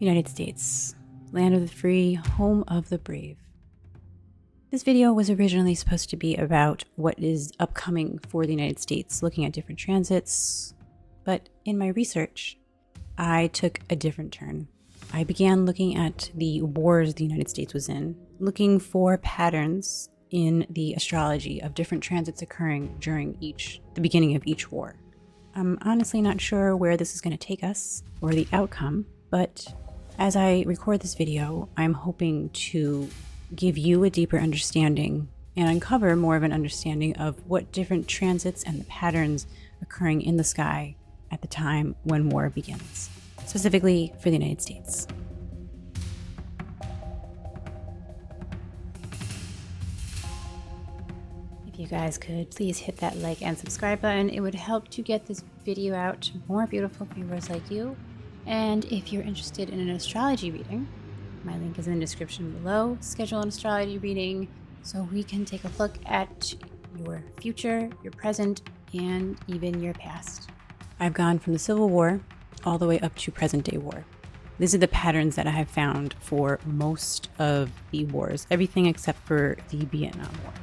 United States, land of the free, home of the brave. This video was originally supposed to be about what is upcoming for the United States, looking at different transits, but in my research, I took a different turn. I began looking at the wars the United States was in, looking for patterns in the astrology of different transits occurring during the beginning of each war. I'm honestly not sure where this is going to take us or the outcome, but as I record this video, I'm hoping to give you a deeper understanding and uncover more of an understanding of what different transits and the patterns occurring in the sky at the time when war begins, specifically for the United States. If you guys could please hit that like and subscribe button, it would help to get this video out to more beautiful viewers like you. And if you're interested in an astrology reading, my link is in the description below. Schedule an astrology reading so we can take a look at your future, your present, and even your past. I've gone from the Civil War all the way up to present day war. These are the patterns that I have found for most of the wars, everything except for the Vietnam War.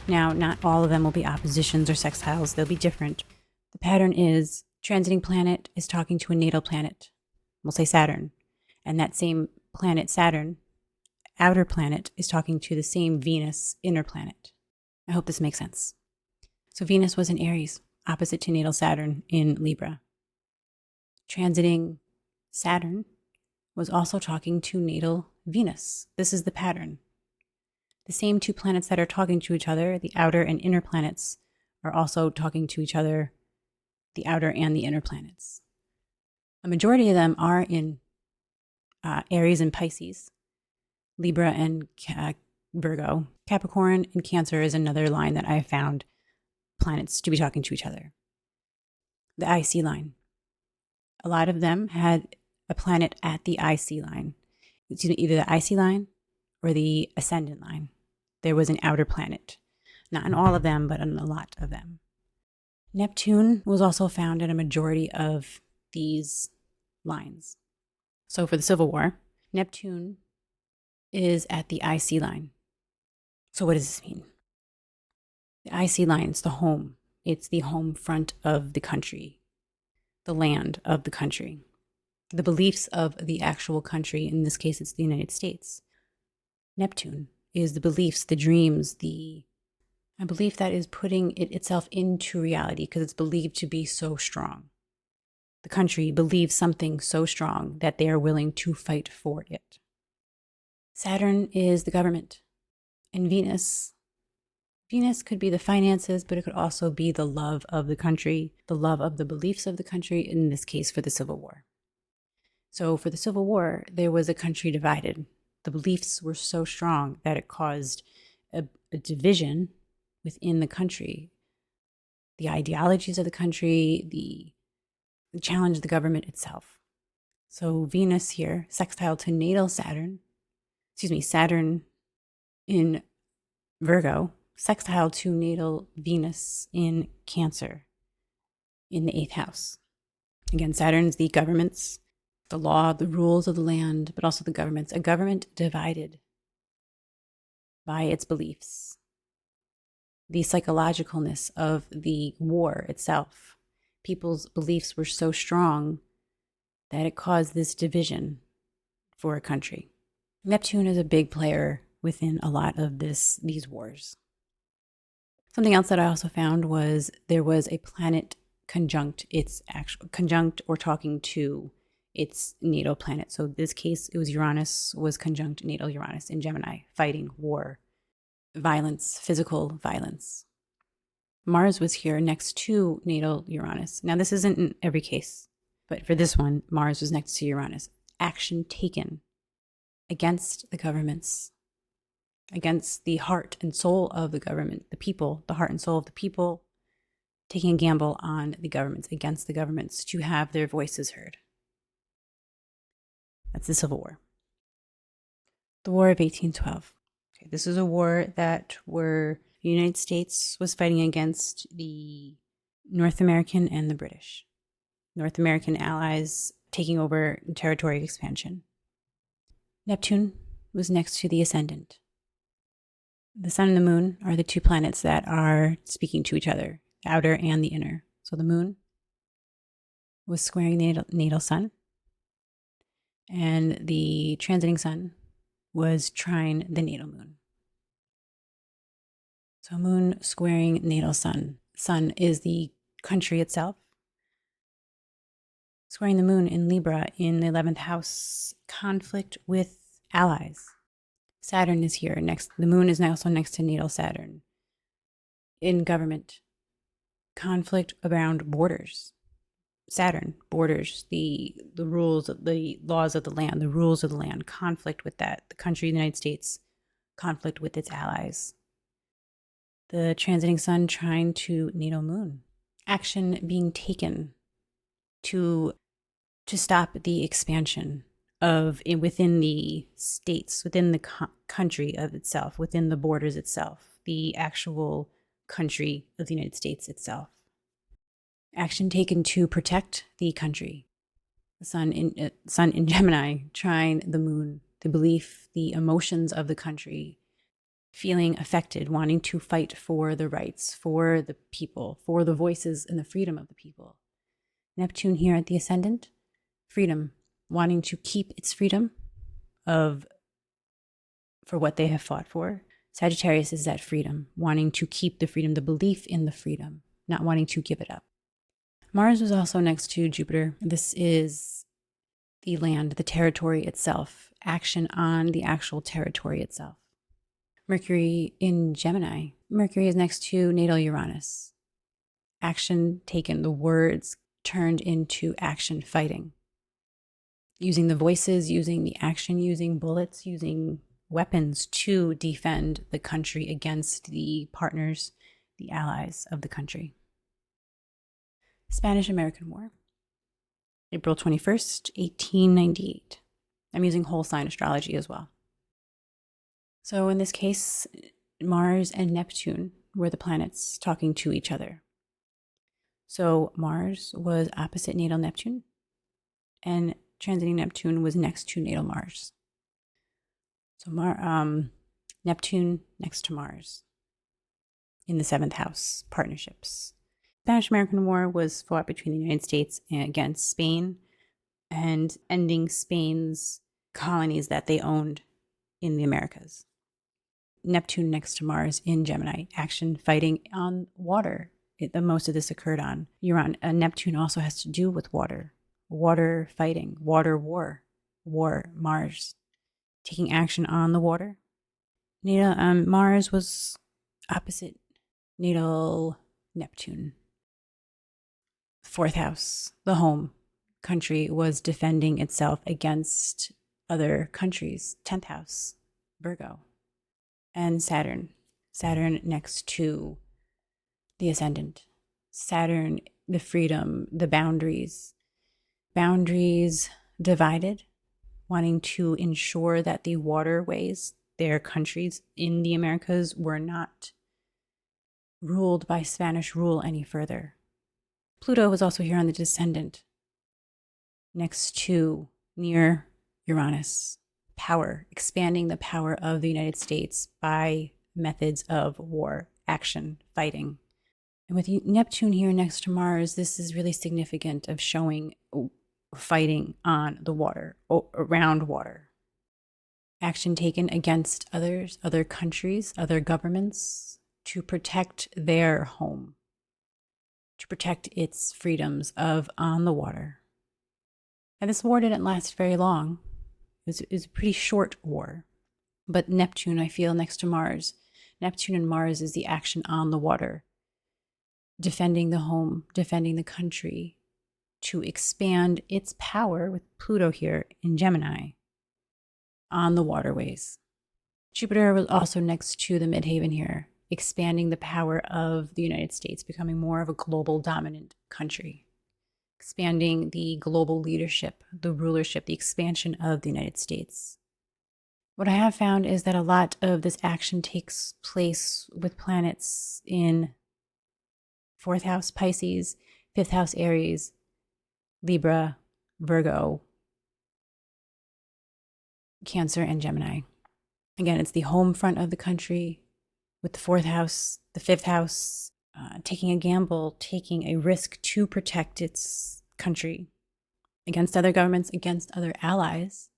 Now, not all of them will be oppositions or sextiles. They'll be different. The pattern is transiting planet is talking to a natal planet. We'll say Saturn. And that same planet, Saturn, outer planet, is talking to the same Venus, inner planet. I hope this makes sense. So Venus was in Aries, opposite to natal Saturn in Libra. Transiting Saturn was also talking to natal Venus. This is the pattern. The same two planets that are talking to each other, the outer and inner planets, are also talking to each other, the outer and the inner planets. A majority of them are in Aries and Pisces, Libra and Virgo. Capricorn and Cancer is another line that I have found planets to be talking to each other. The IC line. A lot of them had a planet at the IC line. It's either the IC line or the ascendant line. There was an outer planet. Not in all of them, but in a lot of them. Neptune was also found in a majority of these lines. So for the Civil War, Neptune is at the IC line. So what does this mean? The IC line is the home. It's the home front of the country, the land of the country, the beliefs of the actual country. In this case, it's the United States. Neptune is the beliefs, the dreams, I believe that is putting itself into reality because it's believed to be so strong. The country believes something so strong that they are willing to fight for it. Saturn is the government. And Venus could be the finances, but it could also be the love of the country, the love of the beliefs of the country, in this case for the Civil War. So for the Civil War, there was a country divided. The beliefs were so strong that it caused a division within the country. The ideologies of the country, the challenge of the government itself. So Venus here, sextile to natal Saturn, Saturn in Virgo, sextile to natal Venus in Cancer in the 8th house. Again, Saturn's the governments, the law, the rules of the land, but also the governments. A government divided by its beliefs. The psychologicalness of the war itself. People's beliefs were so strong that it caused this division for a country. Neptune is a big player within a lot of these wars. Something else that I also found was there was a planet conjunct or talking to its natal planet. So in this case, it was Uranus was conjunct natal Uranus in Gemini, fighting, war, violence, physical violence. Mars was here next to natal Uranus. Now, this isn't in every case, but for this one, Mars was next to Uranus. Action taken against the governments, against the heart and soul of the government, the people, the heart and soul of the people, taking a gamble on the governments, against the governments, to have their voices heard. That's the Civil War. The War of 1812. Okay, this is a war that the United States was fighting against the North American and the British. North American allies taking over territory expansion. Neptune was next to the ascendant. The sun and the moon are the two planets that are speaking to each other, the outer and the inner. So the moon was squaring the natal sun, and the transiting sun was trine the natal moon. So moon squaring natal sun. Sun is the country itself. Squaring the moon in Libra in the 11th house, conflict with allies. Saturn is here next. The moon is also next to natal Saturn. In government, conflict around borders. Saturn, borders, the rules, the laws of the land, the rules of the land, conflict with that. The country, the United States, conflict with its allies. The transiting sun trine to natal moon. Action being taken to stop the expansion of within the states, within the country of itself, within the borders itself, the actual country of the United States itself. Action taken to protect the country. The sun in Gemini, trine the moon, the belief, the emotions of the country, feeling affected, wanting to fight for the rights, for the people, for the voices and the freedom of the people. Neptune here at the ascendant, freedom, wanting to keep its freedom for what they have fought for. Sagittarius is that freedom, wanting to keep the freedom, the belief in the freedom, not wanting to give it up. Mars was also next to Jupiter. This is the land, the territory itself, action on the actual territory itself. Mercury in Gemini. Mercury is next to natal Uranus. Action taken, the words turned into action, fighting. Using the voices, using the action, using bullets, using weapons to defend the country against the partners, the allies of the country. Spanish-American War, April 21st, 1898. I'm using whole sign astrology as well. So in this case, Mars and Neptune were the planets talking to each other. So Mars was opposite natal Neptune, and transiting Neptune was next to natal Mars. So Neptune next to Mars in the 7th house, partnerships. Spanish-American War was fought between the United States against Spain and ending Spain's colonies that they owned in the Americas. Neptune next to Mars in Gemini, action fighting on water. The most of this occurred on Neptune also has to do with water fighting, water war, Mars, taking action on the water. Mars was opposite natal Neptune. 4th house, the home country, was defending itself against other countries. 10th house, Virgo. And Saturn next to the ascendant. Saturn, the freedom, the boundaries divided, wanting to ensure that the waterways, their countries in the Americas, were not ruled by Spanish rule any further. Pluto was also here on the descendant, next to near Uranus. Power, expanding the power of the United States by methods of war, action, fighting. And with Neptune here next to Mars, this is really significant of showing fighting on the water, around water. Action taken against others, other countries, other governments to protect their home, to protect its freedoms of on the water. And this war didn't last very long. It was a pretty short war. But Neptune, I feel, next to Mars. Neptune and Mars is the action on the water, defending the home, defending the country, to expand its power with Pluto here in Gemini on the waterways. Jupiter was also next to the midheaven here, expanding the power of the United States, becoming more of a global dominant country, expanding the global leadership, the rulership, the expansion of the United States. What I have found is that a lot of this action takes place with planets in 4th house Pisces, 5th house Aries, Libra, Virgo, Cancer, and Gemini. Again, it's the home front of the country with the 4th house, the 5th house, taking a gamble, taking a risk to protect its country against other governments, against other allies,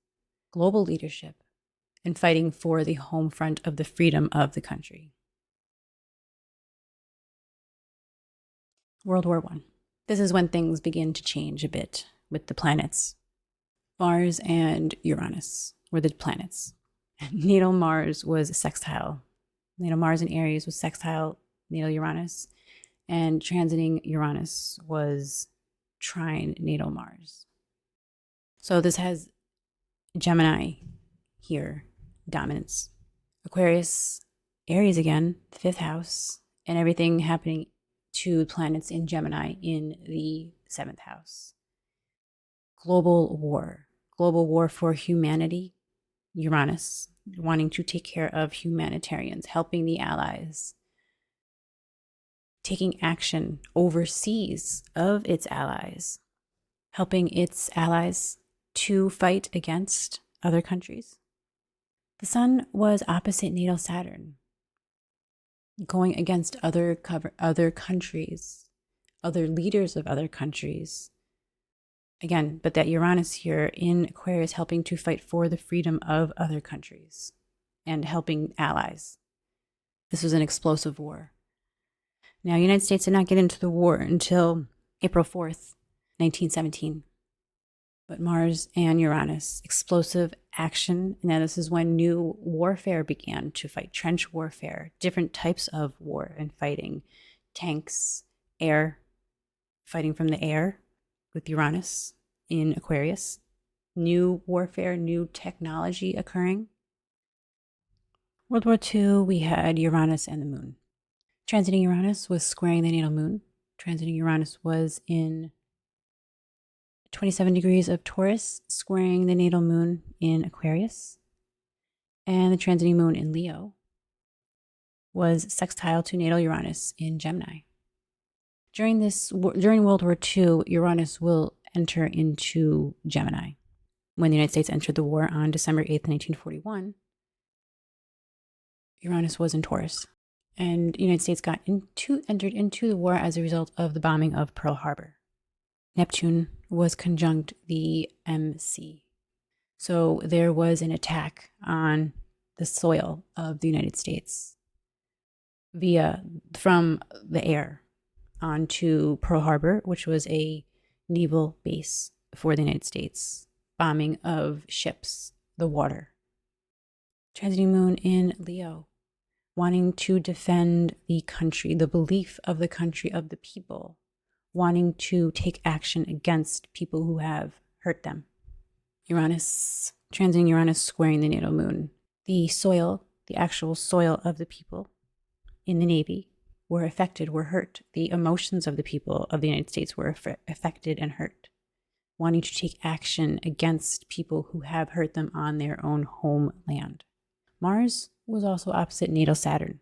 global leadership, and fighting for the home front of the freedom of the country. World War I. This is when things begin to change a bit with the planets. Mars and Uranus were the planets. Natal Mars was sextile. Natal Mars in Aries was sextile natal Uranus, and transiting Uranus was trine natal Mars. So this has Gemini here, dominance. Aquarius, Aries again, the 5th house, and everything happening to planets in Gemini in the 7th house. Global war for humanity. Uranus, wanting to take care of humanitarians, helping the allies, taking action overseas of its allies, helping its allies to fight against other countries. The sun was opposite natal Saturn, going against other countries, other leaders of other countries. Again, but that Uranus here in Aquarius helping to fight for the freedom of other countries and helping allies. This was an explosive war. Now, the United States did not get into the war until April 4th, 1917. But Mars and Uranus, explosive action. Now, this is when new warfare began to fight, trench warfare, different types of war and fighting, tanks, air, fighting from the air with Uranus in Aquarius, new warfare, new technology occurring. World War II, we had Uranus and the moon. Transiting Uranus was squaring the natal moon. Transiting Uranus was in 27 degrees of Taurus, squaring the natal moon in Aquarius. And the transiting moon in Leo was sextile to natal Uranus in Gemini. During World War II, Uranus will enter into Gemini. When the United States entered the war on December 8th, 1941, Uranus was in Taurus. And the United States entered into the war as a result of the bombing of Pearl Harbor. Neptune was conjunct the MC. So there was an attack on the soil of the United States from the air onto Pearl Harbor, which was a naval base for the United States, bombing of ships, the water. Transiting moon in Leo, wanting to defend the country, the belief of the country, of the people, wanting to take action against people who have hurt them. Uranus, transiting Uranus, squaring the natal moon. The soil, the actual soil of the people in the Navy were affected, were hurt. The emotions of the people of the United States were affected and hurt, wanting to take action against people who have hurt them on their own homeland. Mars was also opposite natal Saturn.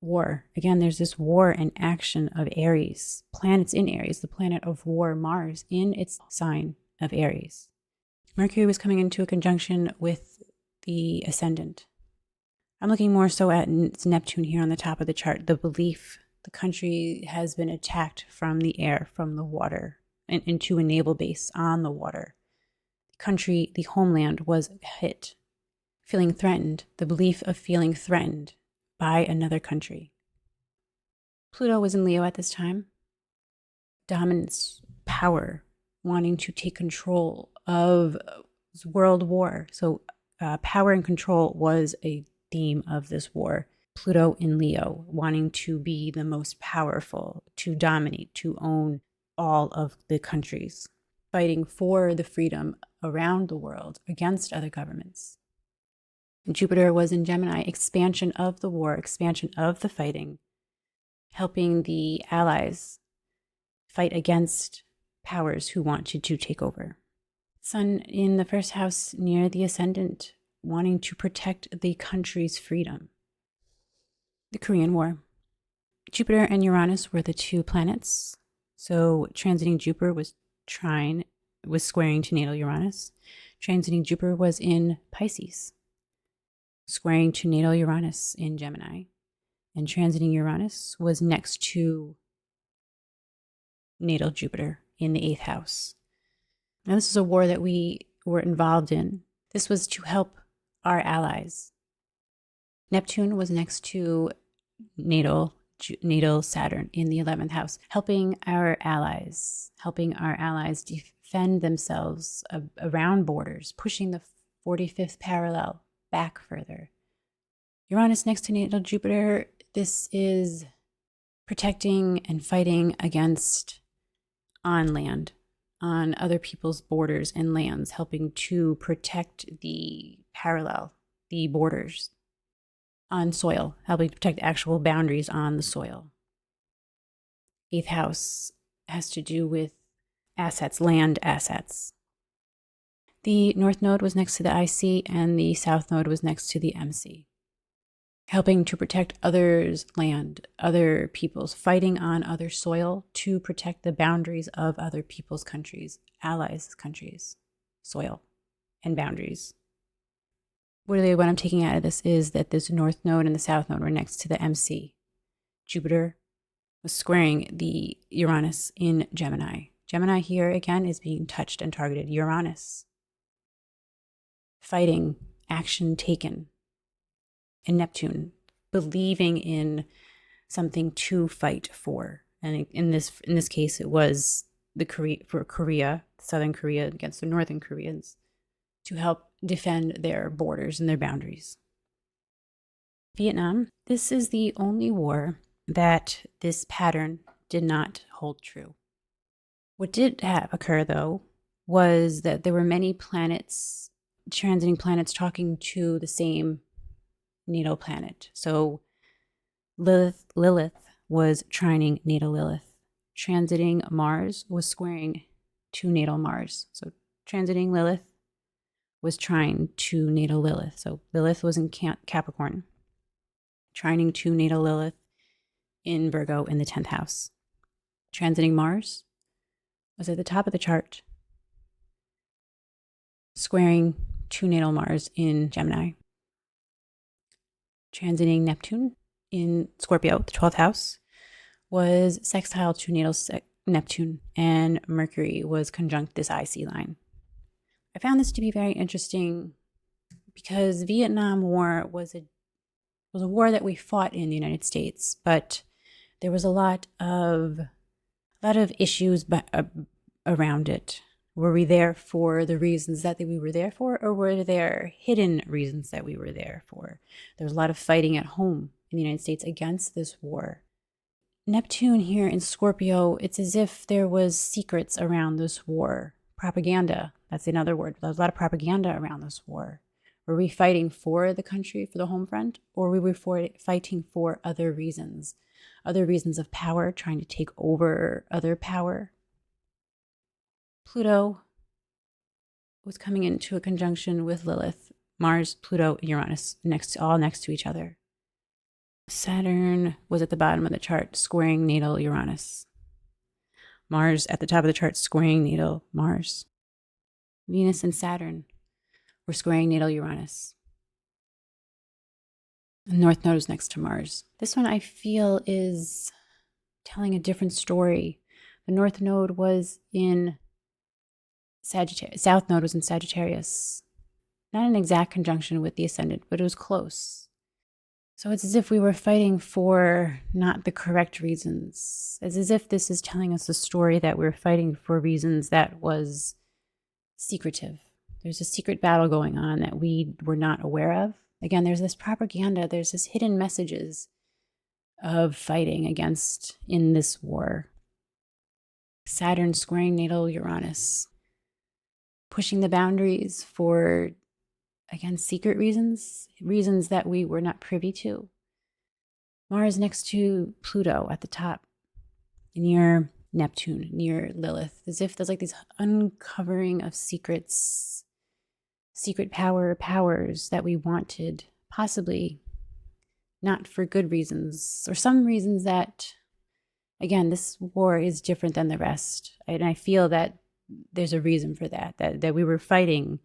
War. Again, there's this war and action of Aries. Planets in Aries, the planet of war, Mars, in its sign of Aries. Mercury was coming into a conjunction with the ascendant. I'm looking more so at Neptune here on the top of the chart. The belief the country has been attacked from the air, from the water, and into a naval base on the water. The country, the homeland, was hit. Feeling threatened, the belief of feeling threatened by another country. Pluto was in Leo at this time. Dominance, power, wanting to take control of world war. So power and control was a theme of this war. Pluto in Leo, wanting to be the most powerful, to dominate, to own all of the countries, fighting for the freedom around the world against other governments. Jupiter was in Gemini, expansion of the war, expansion of the fighting, helping the allies fight against powers who wanted to take over. Sun in the first house near the ascendant, wanting to protect the country's freedom. The Korean War. Jupiter and Uranus were the two planets. So transiting Jupiter was squaring to natal Uranus. Transiting Jupiter was in Pisces, squaring to natal Uranus in Gemini. And transiting Uranus was next to natal Jupiter in the 8th house. Now, this is a war that we were involved in. This was to help our allies. Neptune was next to natal Saturn in the 11th house, helping our allies defend themselves around borders, pushing the 45th parallel back further. Uranus next to natal Jupiter, this is protecting and fighting against on land, on other people's borders and lands, helping to protect the borders on soil, helping to protect actual boundaries on the soil. 8th house has to do with assets, land assets. The North Node was next to the IC and the South Node was next to the MC, helping to protect others' land, other people's, fighting on other soil to protect the boundaries of other people's countries, allies' countries, soil, and boundaries. What I'm taking out of this is that this North Node and the South Node were next to the MC. Jupiter was squaring the Uranus in Gemini. Gemini here, again, is being touched and targeted. Uranus, fighting, action taken. And Neptune, believing in something to fight for. And in this case, it was Southern Korea against the Northern Koreans, to help defend their borders and their boundaries. Vietnam, this is the only war that this pattern did not hold true. What did occur, though, was that there were many planets, transiting planets, talking to the same natal planet. So Lilith was trining natal Lilith. Transiting Mars was squaring to natal Mars. So transiting Lilith was trine to natal Lilith. So Lilith was in Capricorn, trining to natal Lilith in Virgo in the 10th house. Transiting Mars was at the top of the chart, squaring to natal Mars in Gemini. Transiting Neptune in Scorpio, the 12th house, was sextile to natal Neptune, and Mercury was conjunct this IC line. I found this to be very interesting because Vietnam War was a war that we fought in the United States, but there was a lot of issues around it. Were we there for the reasons that we were there for, or were there hidden reasons that we were there for? There was a lot of fighting at home in the United States against this war. Neptune here in Scorpio, it's as if there was secrets around this war. Propaganda, that's another word. There was a lot of propaganda around this war. Were we fighting for the country, for the home front, or were we fighting for other reasons of power, trying to take over other power? Pluto was coming into a conjunction with Lilith, Mars, Pluto, Uranus, next to each other. Saturn was at the bottom of the chart, squaring natal Uranus. Mars at the top of the chart, squaring natal Mars. Venus and Saturn were squaring natal Uranus. The North Node is next to Mars. This one I feel is telling a different story. The North Node was in Sagittarius. South Node was in Sagittarius. Not an exact conjunction with the ascendant, but it was close. So it's as if we were fighting for not the correct reasons. It's as if this is telling us a story that we're fighting for reasons that was secretive. There's a secret battle going on that we were not aware of. Again, there's this propaganda, there's this hidden messages of fighting against in this war. Saturn squaring natal Uranus, pushing the boundaries for, again, secret reasons that we were not privy to. Mars next to Pluto at the top, near Neptune, near Lilith, as if there's like these uncovering of secrets, secret powers that we wanted, possibly not for good reasons, or some reasons that, again, this war is different than the rest. And I feel that there's a reason for that, that we were fighting,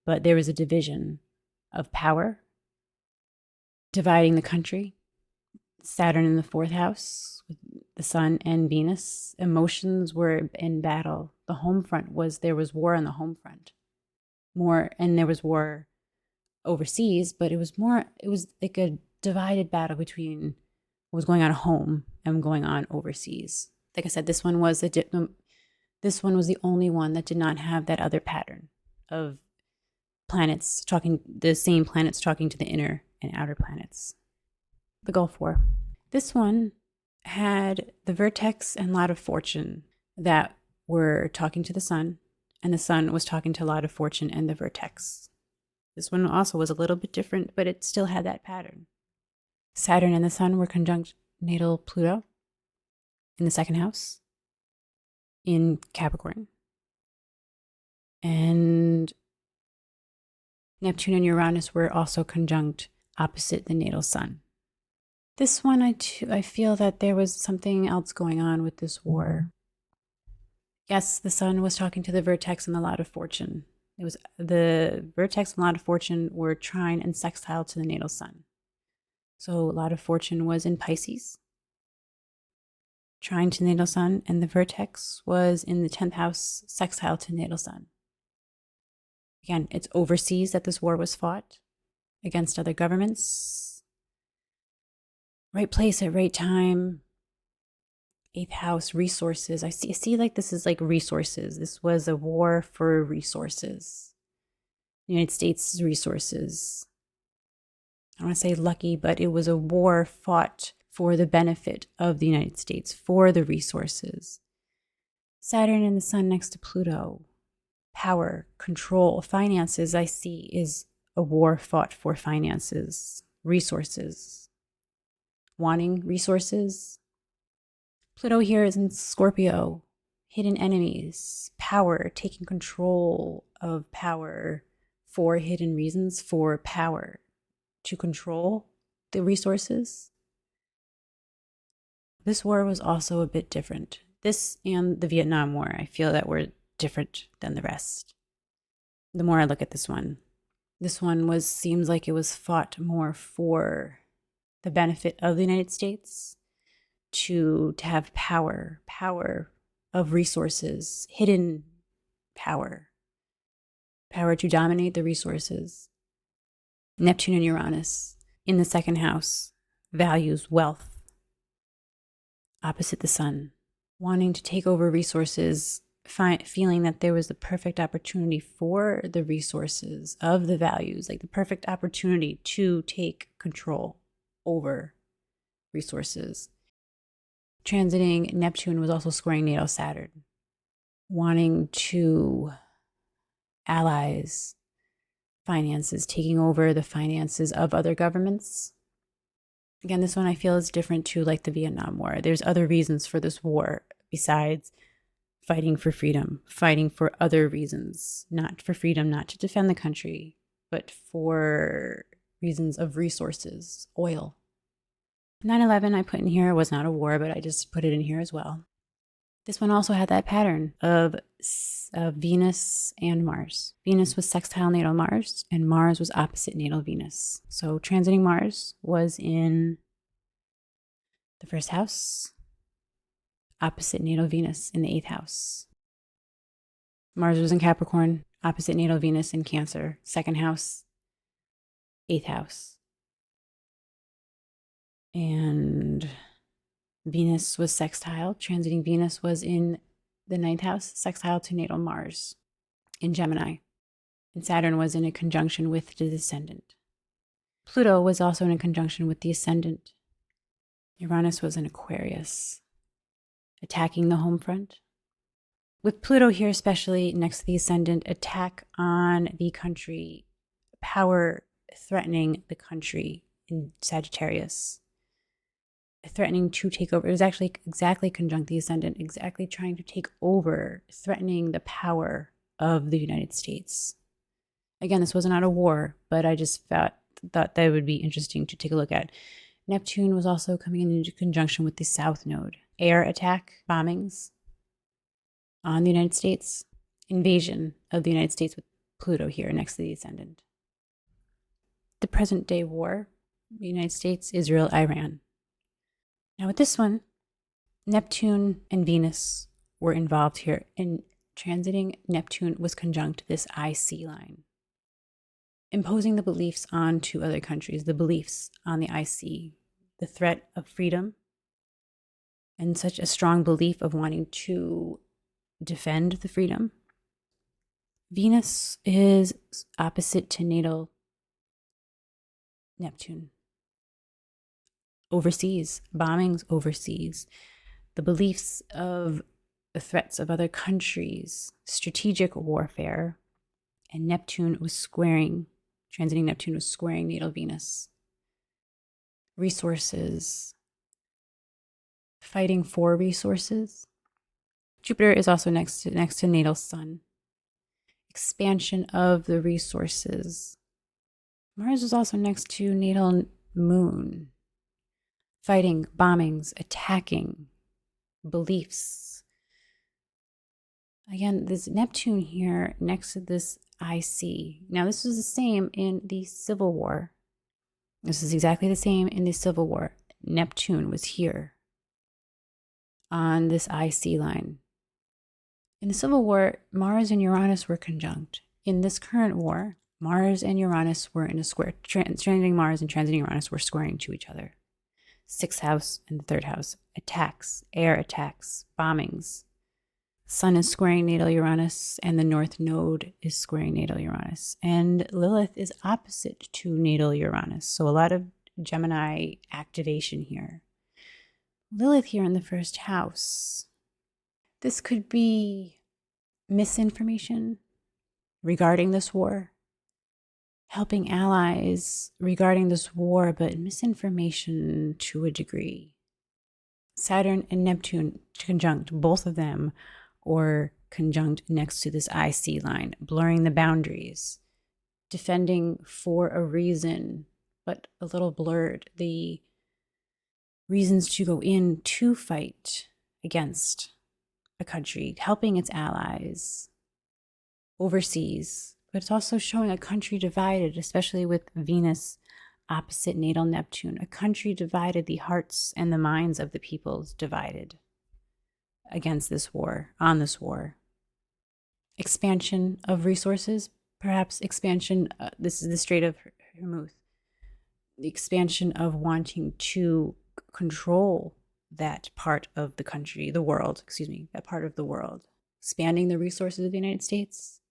but there was a division of power, dividing the country. Saturn in the fourth house, with the sun and Venus. Emotions were in battle. The home front there was war on the home front. And there was war overseas, but it was like a divided battle between what was going on at home and going on overseas. Like I said, this one was the only one that did not have that other pattern of the same planets talking to the inner and outer planets. The Gulf War. This one had the vertex and lot of fortune that were talking to the sun, and the sun was talking to lot of fortune and the vertex. This one also was a little bit different, but it still had that pattern. Saturn and the sun were conjunct natal Pluto in the second house in Capricorn. And Neptune and Uranus were also conjunct opposite the natal sun. This one, I feel that there was something else going on with this war. Yes, the sun was talking to the vertex and the lot of fortune. It was the vertex and lot of fortune were trine and sextile to the natal sun. So lot of fortune was in Pisces, trine to natal sun, and the vertex was in the 10th house, sextile to natal sun. Again, it's overseas that this war was fought against other governments. Right place at right time. 8th house, resources. I see like this is like resources. This was a war for resources. The United States' resources. I don't want to say lucky, but it was a war fought for the benefit of the United States, for the resources. Saturn and the sun next to Pluto. Power, control, finances, I see, is a war fought for finances, resources. Wanting resources. Pluto here is in Scorpio. Hidden enemies, power, taking control of power for hidden reasons, for power to control the resources. This war was also a bit different. This and the Vietnam War, I feel that were different than the rest. The more I look at this one seems like it was fought more for the benefit of the United States, to have power of resources, hidden power to dominate the resources. Neptune and Uranus in the second house, values, wealth, opposite the sun, wanting to take over resources, feeling that there was the perfect opportunity for the resources of the values, like the perfect opportunity to take control over resources. Transiting Neptune was also squaring natal Saturn, wanting to allies, finances, taking over the finances of other governments. Again, this one I feel is different to like the Vietnam War. There's other reasons for this war besides fighting for freedom, fighting for other reasons, not for freedom, not to defend the country, but for reasons of resources, oil. 9/11 I put in here was not a war, but I just put it in here as well. This one also had that pattern of Venus and Mars. Venus was sextile natal Mars, and Mars was opposite natal Venus. So transiting Mars was in the first house, opposite natal Venus in the 8th house. Mars was in Capricorn, opposite natal Venus in Cancer, second house, 8th house. And Venus was sextile. Transiting Venus was in the 9th house, sextile to natal Mars in Gemini. And Saturn was in a conjunction with the descendant. Pluto was also in a conjunction with the ascendant. Uranus was in Aquarius, attacking the home front. With Pluto here, especially next to the ascendant, attack on the country, power threatening the country in Sagittarius. Threatening to take over. It was actually exactly conjunct the ascendant, exactly trying to take over, threatening the power of the United States. Again, this was not a war, but I just thought that would be interesting to take a look at. Neptune was also coming into conjunction with the South Node. Air attack, bombings on the United States, invasion of the United States with Pluto here next to the ascendant. The present day war, the United States, Israel, Iran. Now with this one, Neptune and Venus were involved here. In transiting, Neptune was conjunct this IC line, imposing the beliefs onto other countries, the beliefs on the IC, the threat of freedom, and such a strong belief of wanting to defend the freedom. Venus is opposite to natal Neptune. Overseas, bombings overseas, the beliefs of the threats of other countries, strategic warfare, and Neptune was squaring, transiting Neptune was squaring natal Venus. Resources, fighting for resources. Jupiter is also next to natal Sun. Expansion of the resources. Mars is also next to natal Moon. Fighting, bombings, attacking, beliefs. Again, this Neptune here next to this IC. Now, this was the same in the Civil War. This is exactly the same in the Civil War. Neptune was here on this IC line. In the Civil War, Mars and Uranus were conjunct. In this current war, Mars and Uranus were in a square. Transiting Mars and transiting Uranus were squaring to each other. 6th house and the 3rd house. Attacks, air attacks, bombings. Sun is squaring natal Uranus, and the North Node is squaring natal Uranus. And Lilith is opposite to natal Uranus. So a lot of Gemini activation here. Lilith here in the 1st house. This could be misinformation regarding this war. Helping allies regarding this war, but misinformation to a degree. Saturn and Neptune conjunct, both of them, or conjunct next to this IC line, blurring the boundaries, defending for a reason, but a little blurred. The reasons to go in to fight against a country, helping its allies overseas. But it's also showing a country divided, especially with Venus opposite natal Neptune. A country divided, the hearts and the minds of the peoples divided against this war, on this war. Expansion of resources, perhaps expansion, this is the Strait of Hormuz. The expansion of wanting to control that part of the country, the world, that part of the world. Expanding the resources of the United States.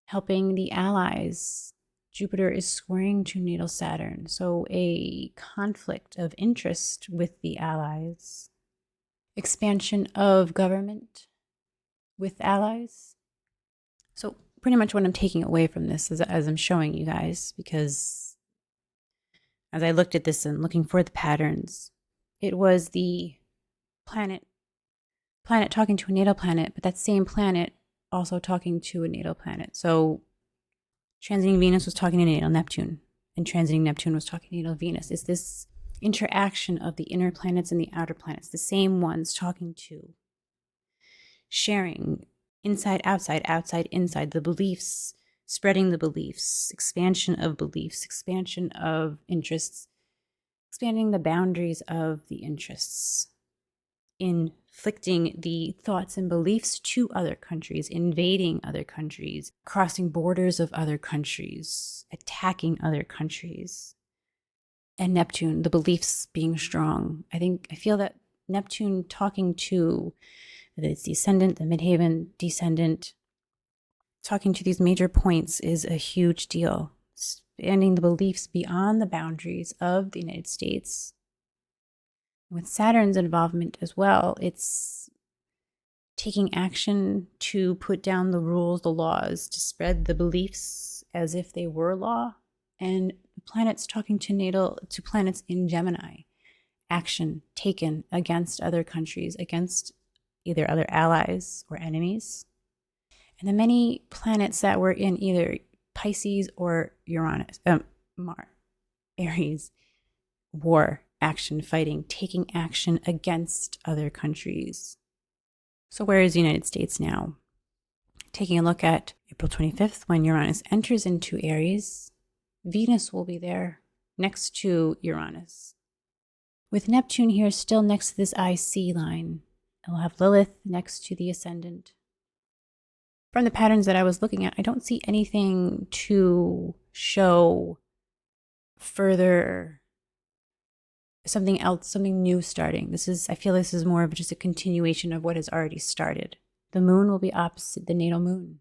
Helping the allies. Jupiter is squaring to natal Saturn, so a conflict of interest with the allies. Expansion of government with allies. So pretty much what I'm taking away from this is, as I'm showing you guys, because as I looked at this and looking for the patterns, it was the planet talking to a natal planet, but that same planet also talking to a natal planet. So transiting Venus was talking to natal Neptune, and transiting Neptune was talking to natal Venus. It's this interaction of the inner planets and the outer planets, the same ones talking to, sharing inside, outside, inside, the beliefs, spreading the beliefs, expansion of beliefs, expansion of interests, expanding the boundaries of the interests, inflicting the thoughts and beliefs to other countries, invading other countries, crossing borders of other countries, attacking other countries. And Neptune, the beliefs being strong. I feel that Neptune talking to, whether it's the ascendant, the midheaven, descendant, talking to these major points is a huge deal. Expanding the beliefs beyond the boundaries of the United States. With Saturn's involvement as well, it's taking action to put down the rules, the laws, to spread the beliefs as if they were law. And the planets talking to planets in Gemini. Action taken against other countries, against either other allies or enemies. And the many planets that were in either Pisces or Uranus, Aries, war action, fighting, taking action against other countries. So where is the United States now? Taking a look at April 25th, when Uranus enters into Aries, Venus will be there next to Uranus. With Neptune here still next to this IC line, and we'll have Lilith next to the ascendant. From the patterns that I was looking at, I don't see anything to show further something else, something new starting. I feel this is more of just a continuation of what has already started. The moon will be opposite the natal moon.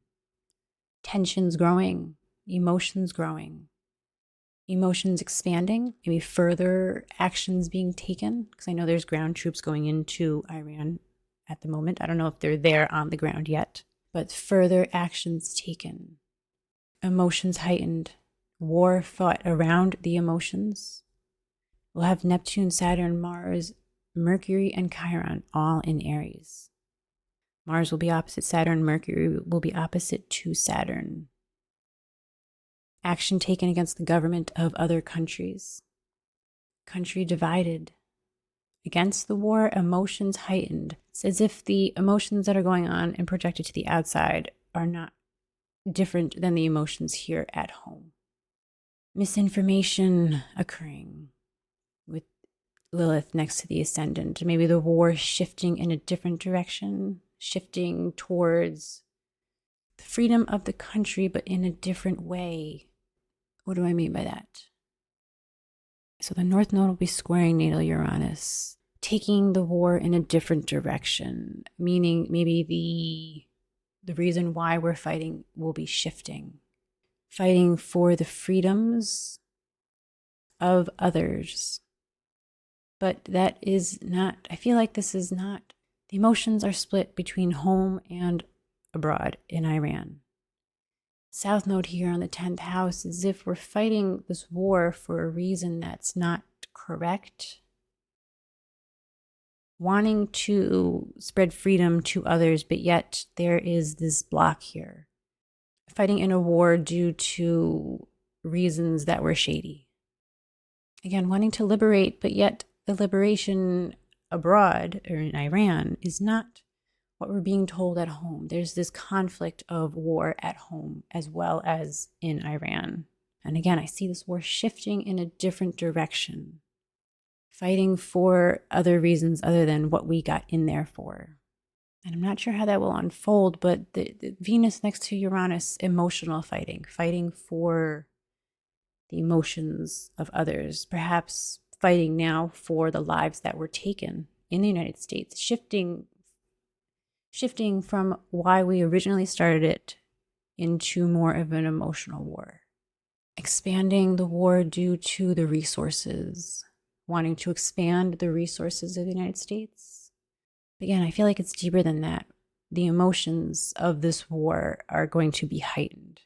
Tensions growing, emotions growing, emotions expanding, maybe further actions being taken, because I know there's ground troops going into Iran at the moment. I don't know if they're there on the ground yet, but further actions taken, emotions heightened, war fought around the emotions. We'll have Neptune, Saturn, Mars, Mercury, and Chiron all in Aries. Mars will be opposite Saturn, Mercury will be opposite to Saturn. Action taken against the government of other countries. Country divided. Against the war, emotions heightened. It's as if the emotions that are going on and projected to the outside are not different than the emotions here at home. Misinformation occurring with Lilith next to the ascendant. Maybe the war shifting in a different direction, shifting towards the freedom of the country, but in a different way. What do I mean by that? So the North Node will be squaring natal Uranus, taking the war in a different direction, meaning maybe the reason why we're fighting will be shifting. Fighting for the freedoms of others. But that is not, I feel like this is not, the emotions are split between home and abroad in Iran. South Node here on the 10th house, as if we're fighting this war for a reason that's not correct. Wanting to spread freedom to others, but yet there is this block here. Fighting in a war due to reasons that were shady. Again, wanting to liberate, but yet the liberation abroad or in Iran is not what we're being told at home. There's this conflict of war at home as well as in Iran. And again, I see this war shifting in a different direction, fighting for other reasons other than what we got in there for. And I'm not sure how that will unfold, but the Venus next to Uranus, emotional fighting, fighting for the emotions of others, perhaps fighting now for the lives that were taken in the United States, shifting from why we originally started it into more of an emotional war. Expanding the war due to the resources, wanting to expand the resources of the United States. Again, I feel like it's deeper than that. The emotions of this war are going to be heightened.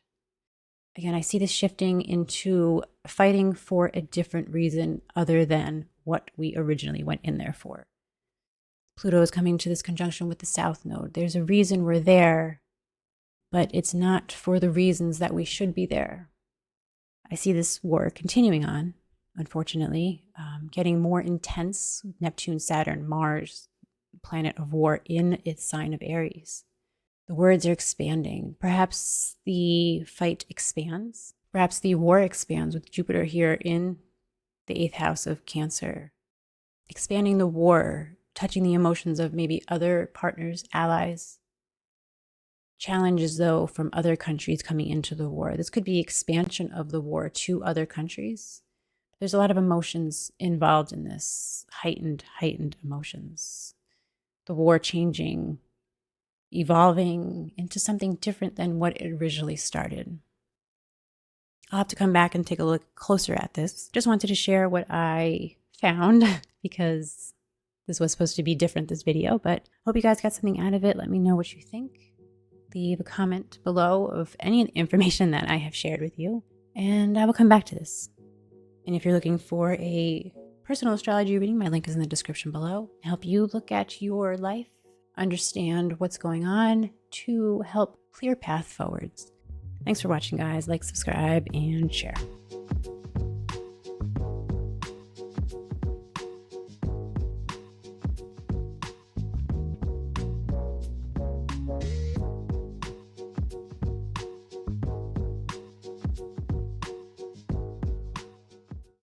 Again, I see this shifting into fighting for a different reason other than what we originally went in there for. Pluto is coming to this conjunction with the South Node. There's a reason we're there, but it's not for the reasons that we should be there. I see this war continuing on, unfortunately, getting more intense. Neptune, Saturn, Mars, planet of war in its sign of Aries. The words are expanding. Perhaps the fight expands. Perhaps the war expands with Jupiter here in the 8th house of Cancer. Expanding the war, touching the emotions of maybe other partners, allies. Challenges, though, from other countries coming into the war. This could be expansion of the war to other countries. There's a lot of emotions involved in this, heightened emotions. The war changing, evolving into something different than what it originally started. I'll have to come back and take a look closer at this. Just wanted to share what I found because this was supposed to be different, this video, but hope you guys got something out of it. Let me know what you think. Leave a comment below of any information that I have shared with you, and I will come back to this. And if you're looking for a personal astrology reading, my link is in the description below. Help you look at your life, understand what's going on to help clear path forwards. Thanks for watching, guys. Like, subscribe, and share.